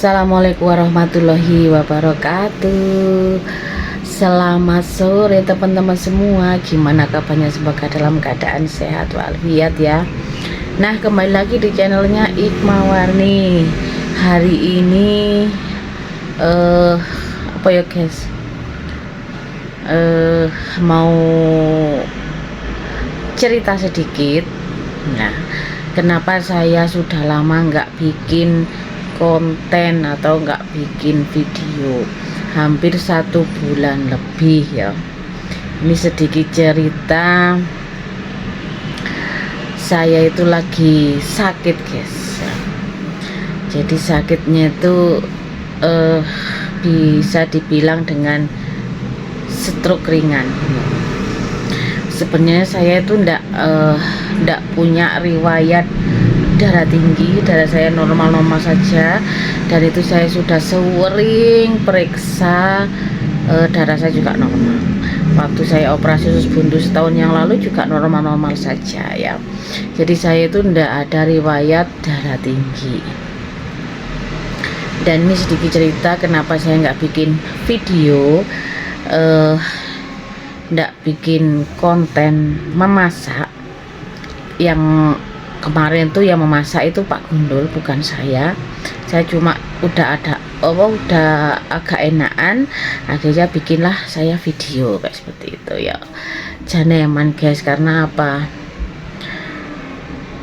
Assalamualaikum warahmatullahi wabarakatuh. Selamat sore teman-teman semua. Gimana kabarnya? Semoga dalam keadaan sehat walafiat ya. Nah, kembali lagi di channelnya Ikma Warni. Hari ini apa ya guys, mau cerita sedikit. Nah, kenapa saya sudah lama nggak bikin konten atau nggak bikin video, hampir 1 bulan lebih ya. Ini sedikit cerita, saya itu lagi sakit guys. Jadi sakitnya itu bisa dibilang dengan stroke ringan. Sebenarnya saya itu ndak punya riwayat darah tinggi, darah saya normal-normal saja, dan itu saya sudah sering periksa, darah saya juga normal. Waktu saya operasi usus buntu setahun yang lalu juga normal-normal saja ya. Jadi saya itu ndak ada riwayat darah tinggi. Dan ini sedikit cerita kenapa saya nggak bikin video, ndak bikin konten memasak. Yang kemarin tuh yang memasak itu Pak Gundul, bukan saya cuma udah agak enakan, akhirnya bikinlah saya video kayak seperti itu ya. Jangan eman guys, karena apa,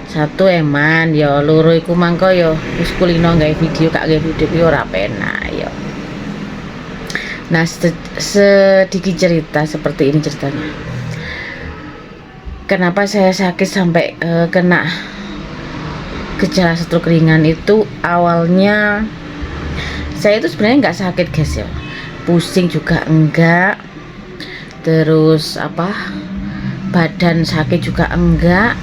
satu eman ya, loro iku mangko ya wis kulino gawe video, gak gawe video ora penak ya. Nah, sedikit cerita seperti ini ceritanya. Kenapa saya sakit sampai kena gejala stroke ringan itu? Awalnya saya itu sebenarnya nggak sakit guys ya, pusing juga enggak, terus badan sakit juga enggak,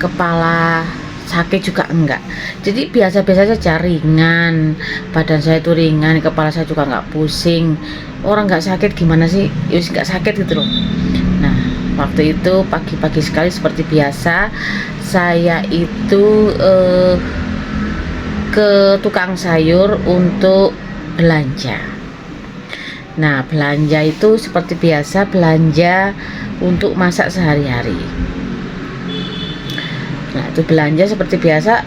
kepala sakit juga enggak. Jadi biasa-biasa saja, ringan, badan saya itu ringan, kepala saya juga nggak pusing. Orang nggak sakit gimana sih, ya nggak sakit gitu loh. Nah, waktu itu pagi-pagi sekali seperti biasa saya itu ke tukang sayur untuk belanja. Nah, belanja itu seperti biasa, belanja untuk masak sehari-hari. Nah, itu belanja seperti biasa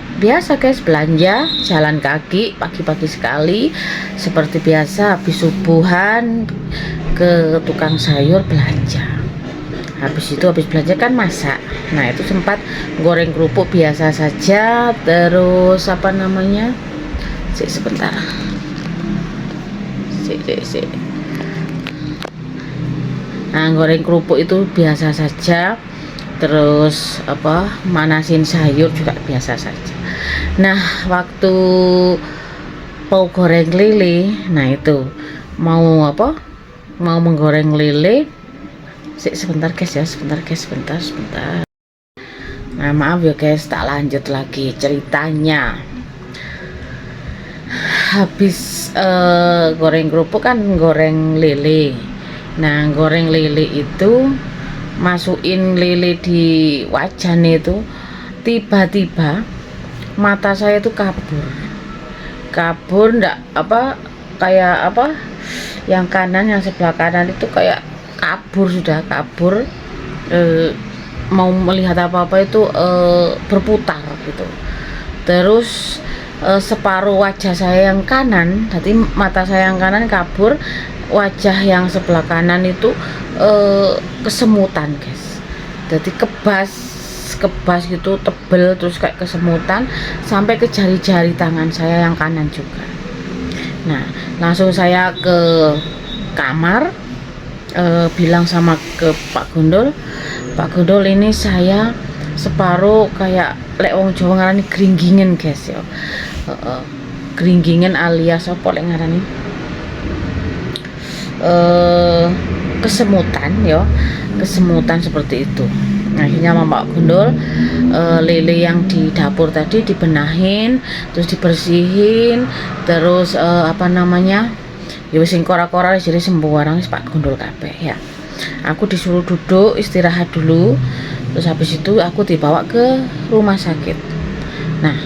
guys, belanja jalan kaki pagi-pagi sekali seperti biasa. Habis subuhan ke tukang sayur belanja. Habis belanja kan masak. Nah, itu sempat goreng kerupuk biasa saja. Terus sebentar. Nah, goreng kerupuk itu biasa saja. Terus manasin sayur juga biasa saja. Nah, waktu mau goreng lele, nah itu mau menggoreng lele. Sebentar guys. Nah, maaf ya guys, tak lanjut lagi ceritanya. Habis goreng kerupuk kan goreng lele. Nah, goreng lele itu masukin lele di wajan itu, tiba-tiba mata saya itu kabur ndak yang kanan, yang sebelah kanan itu kayak kabur mau melihat apa-apa itu berputar gitu. Terus separuh wajah saya yang kanan, jadi mata saya yang kanan kabur, wajah yang sebelah kanan itu kesemutan guys. Jadi kebas gitu, tebel, terus kayak kesemutan sampai ke jari-jari tangan saya yang kanan juga. Nah, langsung saya ke kamar, bilang sama ke Pak Gundul, ini saya separuh kayak lek wong Jawa ngarani gringgingen guys ya. Gringgingen alias apa lek ngarani, kesemutan seperti itu. Akhirnya sama Pak Gundul, lele yang di dapur tadi dibenahin, terus dibersihin, terus ya wis kora-kora jadi sembuh warang Pak Gundul kabeh ya. Aku disuruh duduk istirahat dulu, terus habis itu aku dibawa ke rumah sakit. Nah,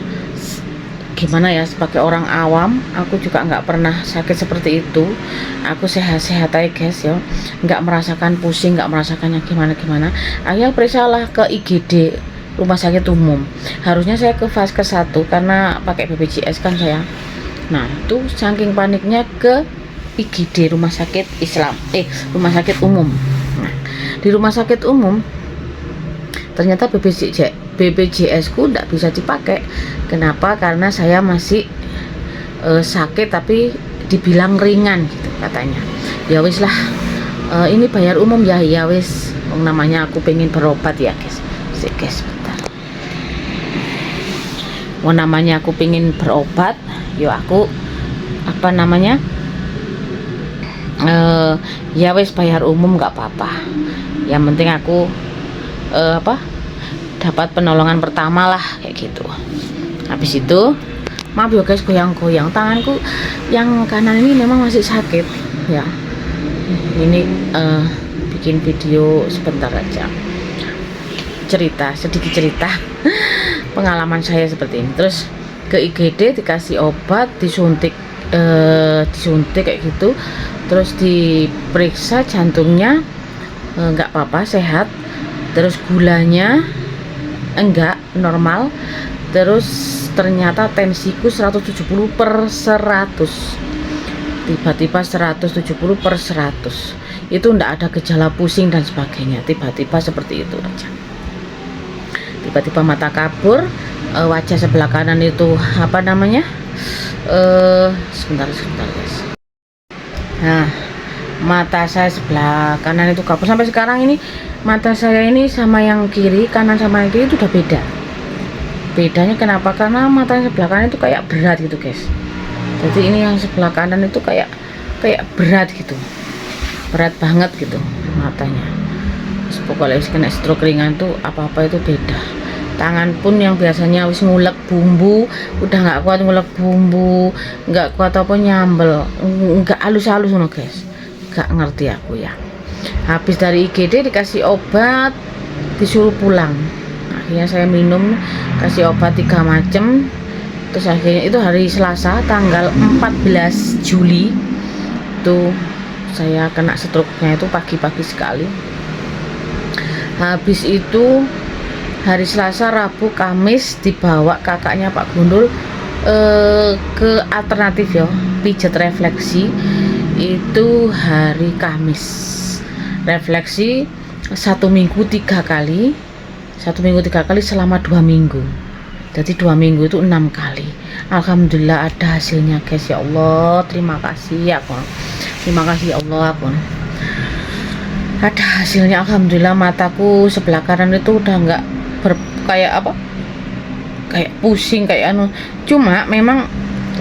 gimana ya, sebagai orang awam aku juga nggak pernah sakit seperti itu. Aku sehat-sehat aja guys ya, nggak merasakan pusing, nggak merasakan yang gimana-gimana. Akhirnya periksalah ke IGD rumah sakit umum. Harusnya saya ke Vaskes 1 karena pakai BPJS kan saya. Nah itu saking paniknya ke IGD rumah sakit Islam, rumah sakit umum. Nah, di rumah sakit umum ternyata BPJS ku tidak bisa dipakai. Kenapa? Karena saya masih sakit tapi dibilang ringan gitu katanya. Ya wis lah, ini bayar umum ya, ya wis, namanya aku pengen berobat ya guys. Guys bentar, namanya aku pengen berobat, yo aku apa namanya, ya wis bayar umum nggak apa-apa, yang penting aku dapat penolongan pertama lah kayak gitu. Habis itu maaf ya guys, goyang-goyang tanganku yang kanan ini memang masih sakit ya. Ini bikin video sebentar aja, sedikit cerita pengalaman saya seperti ini. Terus ke IGD dikasih obat, disuntik kayak gitu. Terus diperiksa jantungnya nggak apa-apa, sehat. Terus gulanya enggak, normal. Terus ternyata tensiku 170/100, tiba-tiba 170/100. Itu enggak ada gejala pusing dan sebagainya, tiba-tiba seperti itu aja. Tiba-tiba mata kabur, wajah sebelah kanan itu apa namanya, sebentar guys. Nah, mata saya sebelah kanan itu kabur. Sampai sekarang ini mata saya ini sama yang kiri, kanan sama yang kiri itu udah beda. Bedanya kenapa? Karena mata yang sebelah kanan itu kayak berat gitu guys. Jadi ini yang sebelah kanan itu kayak berat gitu, berat banget gitu matanya. Terus pokoknya kena stroke ringan tuh apa-apa itu beda. Tangan pun yang biasanya wis ngulek bumbu udah nggak kuat ngulek bumbu, nggak kuat apa nyambel, nggak halus-halus loh guys. Nggak ngerti aku ya. Habis dari IGD dikasih obat, disuruh pulang. Akhirnya saya minum, kasih obat 3 macam. Terus akhirnya itu hari Selasa tanggal 14 Juli itu saya kena stroke-nya itu pagi-pagi sekali. Habis itu hari Selasa, Rabu, Kamis dibawa kakaknya Pak Gundul ke alternatif ya, pijat refleksi. Itu hari Kamis refleksi 1 minggu 3 kali, 1 minggu 3 kali selama 2 minggu. Jadi 2 minggu itu 6 kali. Alhamdulillah ada hasilnya guys, ya Allah, terima kasih ya aku, terima kasih ya Allah aku. Ada hasilnya alhamdulillah. Mataku sebelah kanan itu udah nggak kayak apa, kayak pusing kayak anu. Cuma memang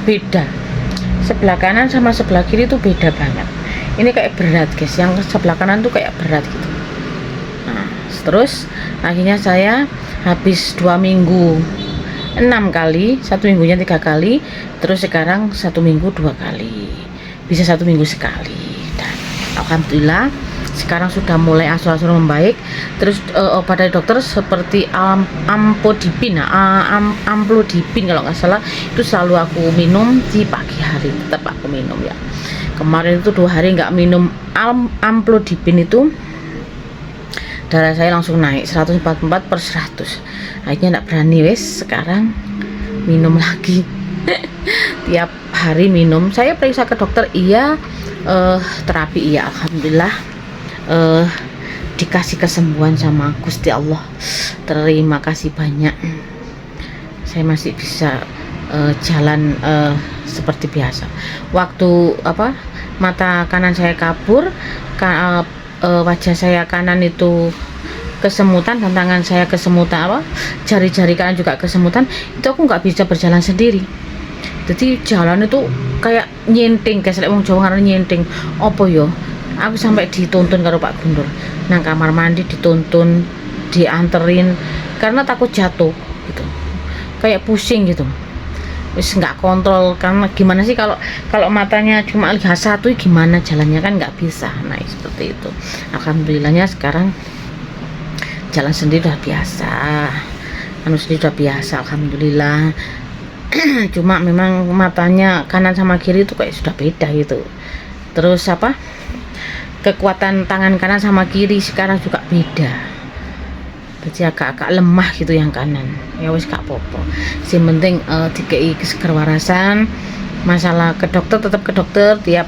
beda, sebelah kanan sama sebelah kiri itu beda banget. Ini kayak berat guys, yang sebelah kanan tuh kayak berat gitu. Nah, terus akhirnya saya habis 2 minggu 6 kali, 1 minggunya 3 kali. Terus sekarang 1 minggu 2 kali, bisa 1 minggu sekali. Dan alhamdulillah sekarang sudah mulai asal-asal membaik. Terus obat dari dokter seperti amlodipin kalau nggak salah, itu selalu aku minum di pagi hari, tetap aku minum ya. Kemarin itu 2 hari nggak minum amlodipin itu darah saya langsung naik 144/100. Akhirnya nggak berani wes, sekarang minum lagi. Tiap hari minum. Saya periksa ke dokter iya, terapi iya, alhamdulillah. Dikasih kesembuhan sama Gusti Allah, terima kasih banyak. Saya masih bisa jalan seperti biasa. Waktu mata kanan saya kabur, wajah saya kanan itu kesemutan dan tangan saya kesemutan, jari-jari kanan juga kesemutan. Itu aku nggak bisa berjalan sendiri. Jadi jalan itu kayak nyenting, kayak wong Jawa ngaran nyenting. Opo yo? Aku sampai dituntun karo Pak Gundul nang kamar mandi, dituntun, dianterin karena takut jatuh gitu, kayak pusing gitu, wis nggak kontrol. Karena gimana sih kalau matanya cuma lihat satu, gimana jalannya kan nggak bisa. Nah seperti itu. Alhamdulillahnya sekarang jalan sendiri udah biasa, sendiri udah biasa, alhamdulillah. Cuma memang matanya kanan sama kiri itu kayak sudah beda gitu. Terus apa, kekuatan tangan kanan sama kiri sekarang juga beda, jadi agak-agak lemah gitu yang kanan. Ya wis gak apa-apa, yang penting dikei kesegerwarasan. Masalah ke dokter tetap ke dokter, tiap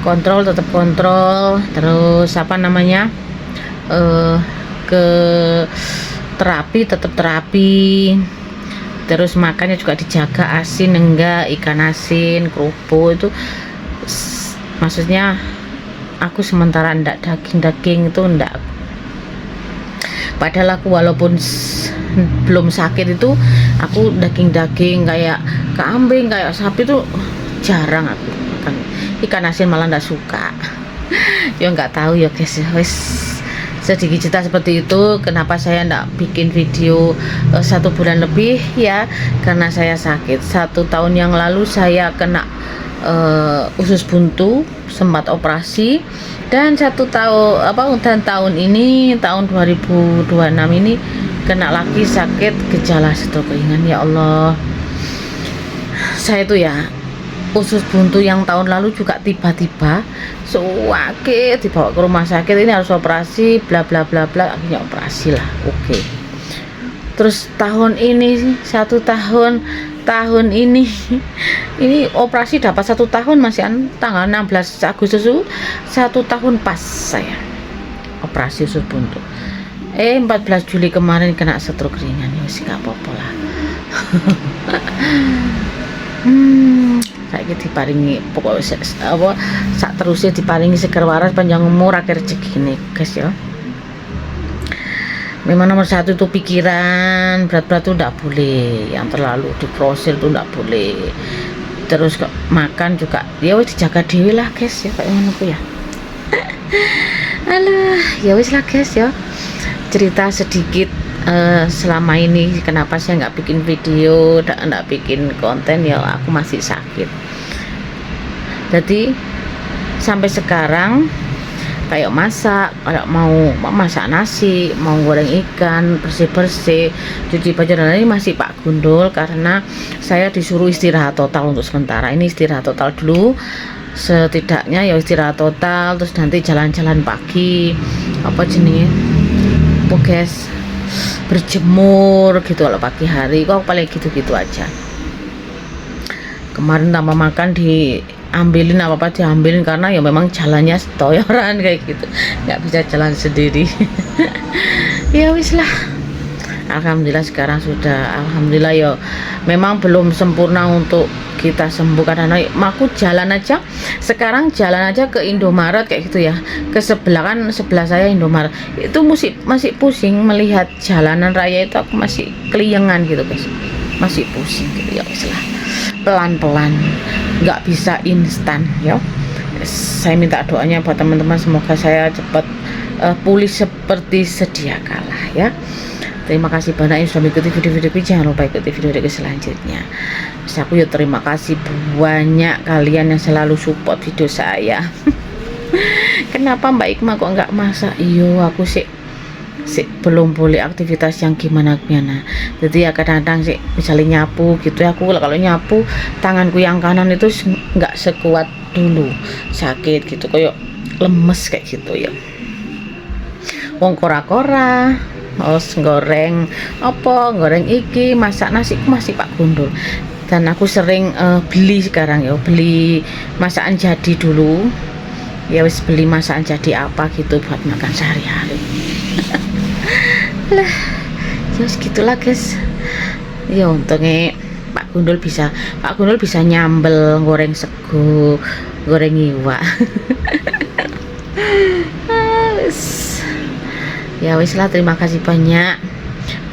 kontrol tetap kontrol. Terus apa namanya, ke terapi tetap terapi. Terus makannya juga dijaga, asin enggak, ikan asin, kerupuk itu maksudnya aku sementara ndak daging-daging itu ndak. Padahal aku walaupun belum sakit itu aku daging-daging kayak kambing, kayak sapi tuh jarang aku makan. Ikan asin malah ndak suka. Ya nggak tahu ya guys, wes sedikit cerita seperti itu. Kenapa saya ndak bikin video 1 bulan lebih ya, karena saya sakit. 1 tahun yang lalu saya kena usus buntu, sempat operasi. Dan 1 tahun dan tahun ini, tahun 2026 ini kena lagi sakit gejala stroke ringan. Ya Allah, saya itu ya usus buntu yang tahun lalu juga tiba-tiba sakit, dibawa ke rumah sakit, ini harus operasi, bla bla bla bla, akhirnya operasi lah. Oke. Terus tahun ini 1 tahun ini operasi dapat 1 tahun, masih tanggal 16 Agustus 1 tahun pas saya operasi usus buntu. 14 Juli kemarin kena stroke ringan. Ya sih gak apa-apa lah. Saya diparingi pokoknya sak terusnya diparingi seger waras, panjang umur, akhir rezeki nih guys ya. Memang nomor 1 itu pikiran, berat-berat tuh enggak boleh, yang terlalu diproses tuh enggak boleh. Terus makan juga ya wis dijaga dewi lah guys ya, kayak ngono ya. Alah, ya wis lah guys ya. Cerita sedikit selama ini kenapa saya nggak bikin video, nggak bikin konten, ya aku masih sakit. Jadi sampai sekarang kayak masak, kayak mau masak nasi, mau goreng ikan, bersih-bersih, cuci baju dan lain masih Pak Gundul, karena saya disuruh istirahat total untuk sementara. Ini istirahat total dulu, setidaknya ya istirahat total. Terus nanti jalan-jalan pagi, apa jenisnya, guys, berjemur gitu kalau pagi hari. Kok paling gitu-gitu aja. Kemarin tambah makan diambilin apa diambilin, karena ya memang jalannya setoyoran kayak gitu, nggak bisa jalan sendiri. Ya wis lah, alhamdulillah sekarang sudah, alhamdulillah ya. Memang belum sempurna untuk kita sembuh, karena aku jalan aja sekarang, jalan aja ke Indomaret kayak gitu ya, ke sebelah saya Indomaret itu masih pusing melihat jalanan raya itu, aku masih keliengan gitu guys, masih pusing gitu. Ya wis lah, pelan-pelan, nggak bisa instan ya. Saya minta doanya buat teman-teman, semoga saya cepat pulih seperti sedia kala ya. Terima kasih banyak yang sudah mengikuti video-videoku. Jangan lupa ikuti video-video selanjutnya. Aku ya terima kasih banyak kalian yang selalu support video saya. Kenapa Mbak Ikma kok nggak masak? Iyo, aku sih belum boleh aktivitas yang gimana. Jadi ya kadang-kadang sih misalnya nyapu gitu ya, aku kalau nyapu tanganku yang kanan itu nggak sekuat dulu, sakit gitu, kayak lemes kayak gitu ya. Wong kora-kora goreng goreng iki, masak nasi masih Pak Gundul. Dan aku sering beli sekarang ya, beli masakan jadi dulu ya, wis beli masakan jadi apa gitu buat makan sehari-hari. Lah ya gitulah guys ya. Untungnya Pak Gundul bisa nyambel, goreng sego, goreng iwak. Ya wis lah, terima kasih banyak.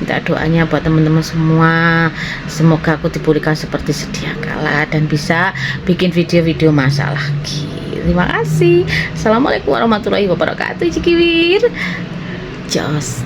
Minta doanya buat teman-teman semua, semoga aku dipulihkan seperti sedia kala dan bisa bikin video-video masak lagi. Terima kasih. Assalamualaikum warahmatullahi wabarakatuh. Cikiwir. Jos.